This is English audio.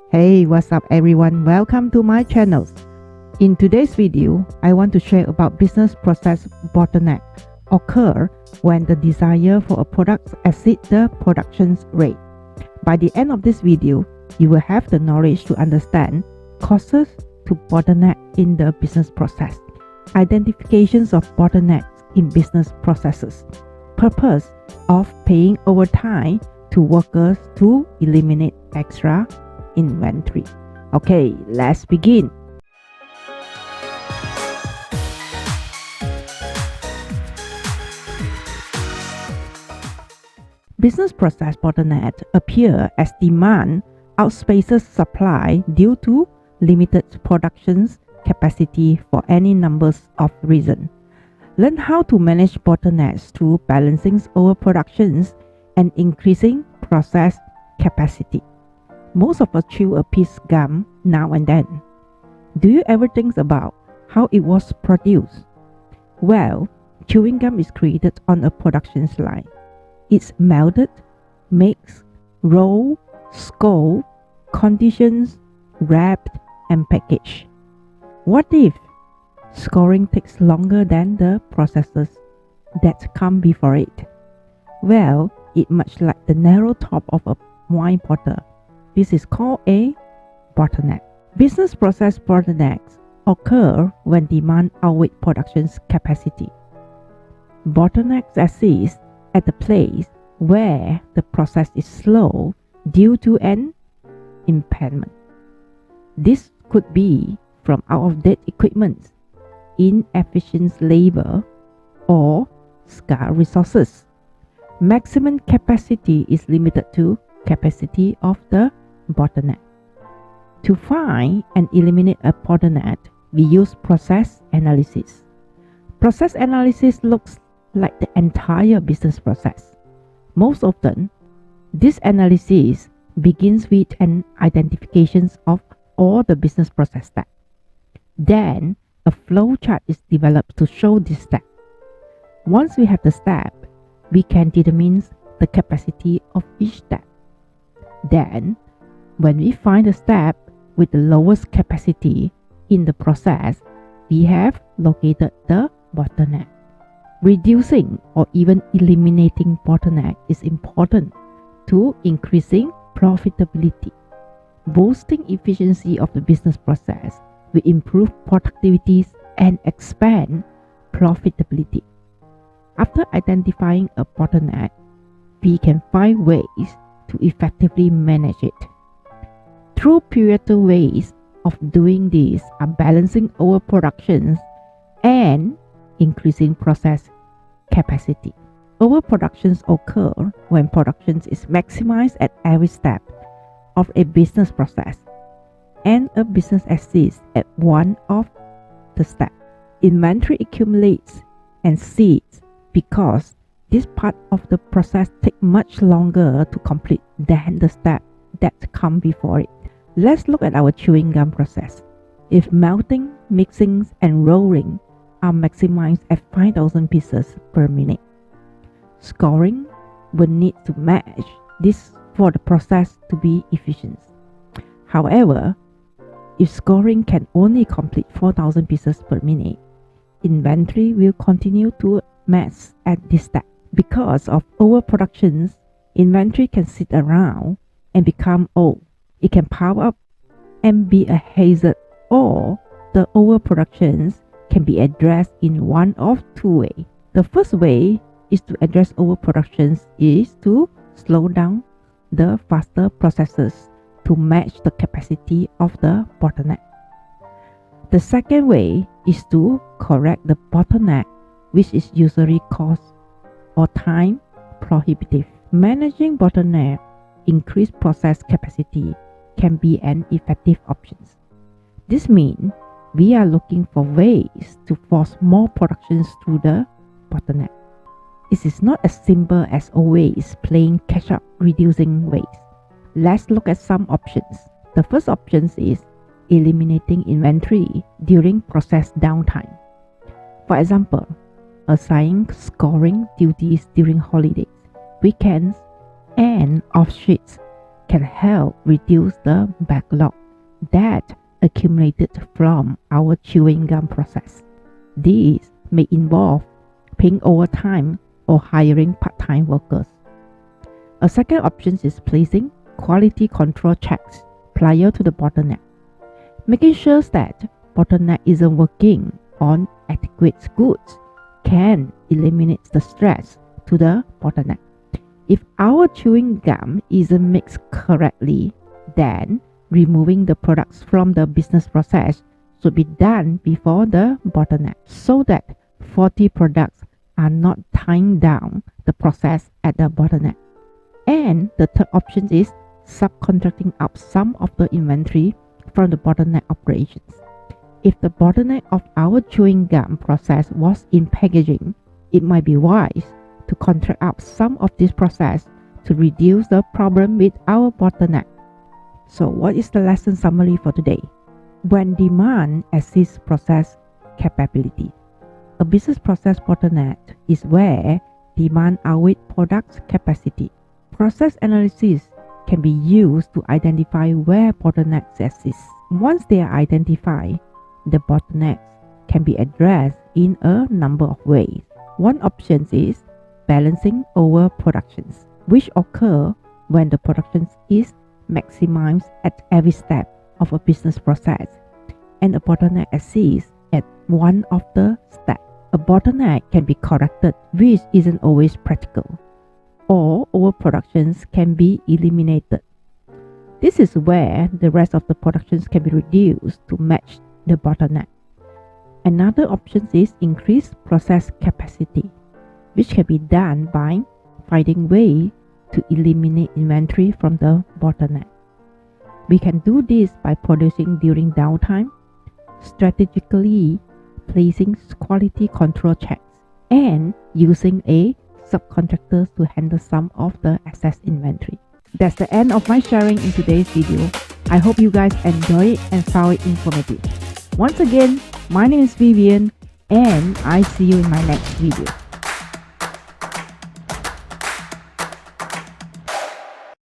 Hey, what's up everyone? Welcome to my channel. In today's video, I want to share about business process bottleneck occur when the desire for a product exceeds the production rate. By the end of this video, you will have the knowledge to understand causes to bottleneck in the business process, identifications of bottlenecks in business processes, purpose of paying overtime to workers to eliminate extra inventory. Okay, let's begin. Business process bottleneck appear as demand outspaces supply due to limited production capacity for any numbers of reasons. Learn how to manage bottlenecks through balancing overproductions and increasing process capacity. Most of us chew a piece gum now and then. Do you ever think about how it was produced? Well, chewing gum is created on a production line. It's melted, mixed, rolled, scored, conditioned, wrapped, and packaged. What if scoring takes longer than the processes that come before it? Well, it's much like the narrow top of a wine bottle. This is called a bottleneck. Business process bottlenecks occur when demand outweighs production capacity. Bottlenecks exist at the place where the process is slow due to an impairment. This could be from out-of-date equipment, inefficient labor, or scarce resources. Maximum capacity is limited to capacity of the bottleneck. To find and eliminate a bottleneck, we use process analysis. Process analysis looks like the entire business process. Most often, this analysis begins with an identification of all the business process steps. Then, a flow chart is developed to show this step. Once we have the step, we can determine the capacity of each step. Then, when we find the step with the lowest capacity in the process, we have located the bottleneck. Reducing or even eliminating bottleneck is important to increasing profitability. Boosting efficiency of the business process will improve productivity and expand profitability. After identifying a bottleneck, we can find ways to effectively manage it. Two pivotal ways of doing this are balancing overproduction and increasing process capacity. Overproductions occur when production is maximized at every step of a business process, and a business exists at one of the steps. Inventory accumulates and sits because this part of the process takes much longer to complete than the step that come before it. Let's look at our chewing gum process. If melting, mixing, and rolling are maximized at 5,000 pieces per minute, scoring will need to match this for the process to be efficient. However, if scoring can only complete 4,000 pieces per minute, inventory will continue to mass at this step. Because of overproduction, inventory can sit around and become old. It can pile up and be a hazard, or the overproduction can be addressed in one of two ways. The first way is to address overproduction is to slow down the faster processes to match the capacity of the bottleneck. The second way is to correct the bottleneck, which is usually cost or time prohibitive. Managing bottleneck, increased process capacity can be an effective option. This means we are looking for ways to force more productions through the bottleneck. It is not as simple as always playing catch-up reducing ways. Let's look at some options. The first option is eliminating inventory during process downtime. For example, assigning scoring duties during holidays, weekends, and off shifts can help reduce the backlog that accumulated from our chewing gum process. These may involve paying overtime or hiring part-time workers. A second option is placing quality control checks prior to the bottleneck, making sure that bottleneck isn't working on adequate goods can eliminate the stress to the bottleneck. If our chewing gum isn't mixed correctly, then removing the products from the business process should be done before the bottleneck so that faulty products are not tying down the process at the bottleneck. And the third option is subcontracting out some of the inventory from the bottleneck operations. If the bottleneck of our chewing gum process was in packaging, it might be wise to contract out some of this process to reduce the problem with our bottleneck. So what is the lesson summary for today? When demand exceeds process capability, a business process bottleneck is where demand outweighs product capacity. Process analysis can be used to identify where bottlenecks exist. Once they are identified, the bottlenecks can be addressed in a number of ways. One option is balancing overproductions, which occur when the production is maximized at every step of a business process and a bottleneck exists at one of the steps. A bottleneck can be corrected, which isn't always practical, or overproductions can be eliminated. This is where the rest of the productions can be reduced to match the bottleneck. Another option is increased process capacity, which can be done by finding ways to eliminate inventory from the bottleneck. We can do this by producing during downtime, strategically placing quality control checks, and using a subcontractors to handle some of the excess inventory. That's the end of my sharing in today's video. I hope you guys enjoy it and found it informative. Once again, my name is Vivienne and I see you in my next video.